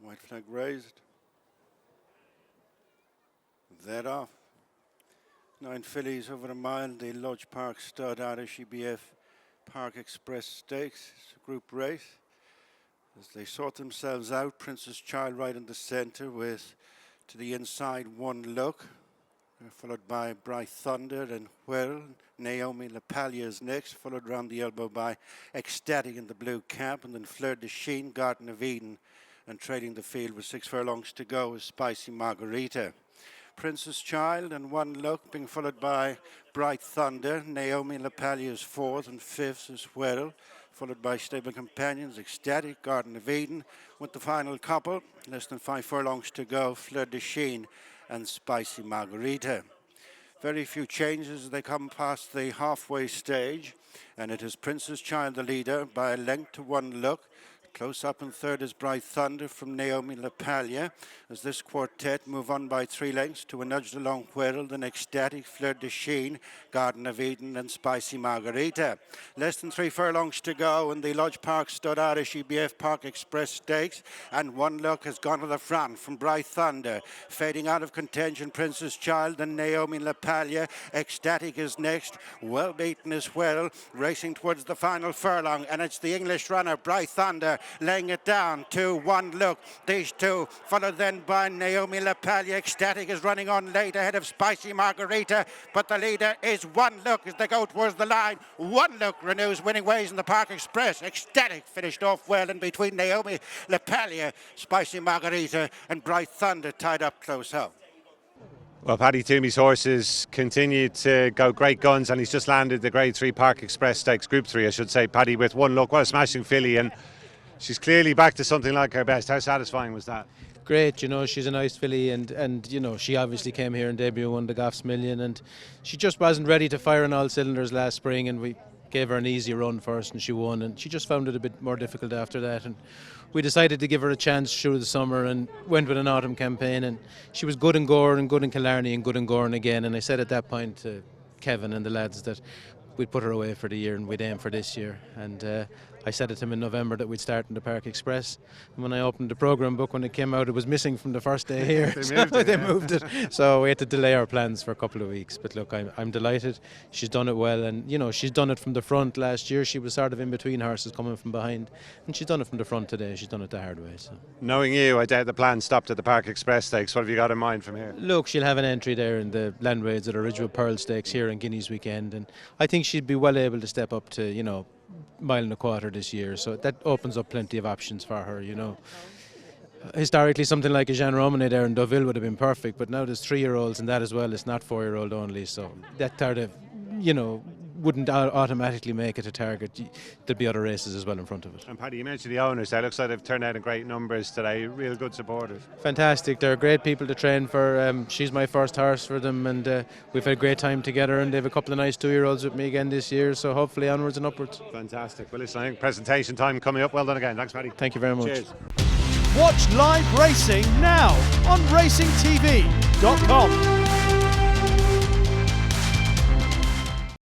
White flag raised. That off. 9 fillies over a mile. The Lodge Park Stud Irish EBF Park Express Stakes. It's a group race. As they sort themselves out, Princess Child right in the centre with to the inside One Look. Followed by Bright Thunder and Whirl. Naomi LaPaglia is next, followed round the elbow by Ecstatic in the blue cap, and then Fleur de Sheen, Garden of Eden, and trading the field with 6 furlongs to go is Spicy Margarita. Princess Child and One Look being followed by Bright Thunder. Naomi LaPaglia is 4th, and 5th is Whirl, followed by Stable Companions, Ecstatic, Garden of Eden, with the final couple, less than 5 furlongs to go, Fleur de Sheen and Spicy Margarita. Very few changes as they come past the halfway stage, and it is Princess Child the leader by a length to One Look. Close up in third is Bright Thunder from Naomi LaPaglia, as this quartet move on by 3 lengths to a nudged along Whirl, then Ecstatic, Fleur de Sheen, Garden of Eden and Spicy Margarita. Less than 3 furlongs to go in the Lodge Park Stud Irish EBF Park Express Stakes, and One Look has gone to the front from Bright Thunder. Fading out of contention, Princess Child and Naomi LaPaglia. Ecstatic is next. Well beaten is Whirl, racing towards the final furlong, and it's the English runner, Bright Thunder, laying it down to One Look. These two followed then by Naomi LaPaglia. Ecstatic is running on late ahead of Spicy Margarita, but the leader is One Look as they go towards the line. One Look renews winning ways in the Park Express. Ecstatic finished off well in between Naomi LaPaglia, Spicy Margarita and Bright Thunder tied up close home. Well, Paddy Twomey's horses continue to go great guns, and he's just landed the Grade 3 Park Express Stakes, Group 3 I should say, Paddy, with One Look. What a smashing filly, and she's clearly back to something like her best. How satisfying was that? Great, you know, she's a nice filly, and you know, she obviously came here in debut, won the Goffs Million, and she just wasn't ready to fire on all cylinders last spring, and we gave her an easy run first and she won, and she just found it a bit more difficult after that, and we decided to give her a chance through the summer and went with an autumn campaign, and she was good in Gore and good in Killarney and good in Gorn again, and I said at that point to Kevin and the lads that we'd put her away for the year and we'd aim for this year, and I said to him in November that we'd start in the Park Express, and when I opened the programme book when it came out, it was missing from the first day here. They moved it, so we had to delay our plans for a couple of weeks. But look, I'm delighted. She's done it well, and you know, she's done it from the front. Last year she was sort of in between horses coming from behind, and she's done it from the front today. She's done it the hard way. So, knowing you, I doubt the plan stopped at the Park Express Stakes. What have you got in mind from here? Look, she'll have an entry there in the Landways at the Ridgewood Pearl Stakes here in Guineas weekend, and I think she'd be well able to step up to, you know, 1.25 miles this year, so that opens up plenty of options for her, you know. Historically, something like a Jean Romane there in Deauville would have been perfect, but now there's 3-year-olds in that as well. It's not 4-year-old only, so that sort of, you know, wouldn't automatically make it a target. There'd be other races as well in front of it. And Paddy, you mentioned the owners there. Looks like they've turned out in great numbers today. Real good supporters. Fantastic. They're great people to train for. She's my first horse for them, and we've had a great time together, and they have a couple of nice 2-year-olds with me again this year, so hopefully onwards and upwards. Fantastic. Well, listen, I think presentation time coming up. Well done again. Thanks, Paddy. Thank you very much. Cheers. Watch live racing now on racingtv.com.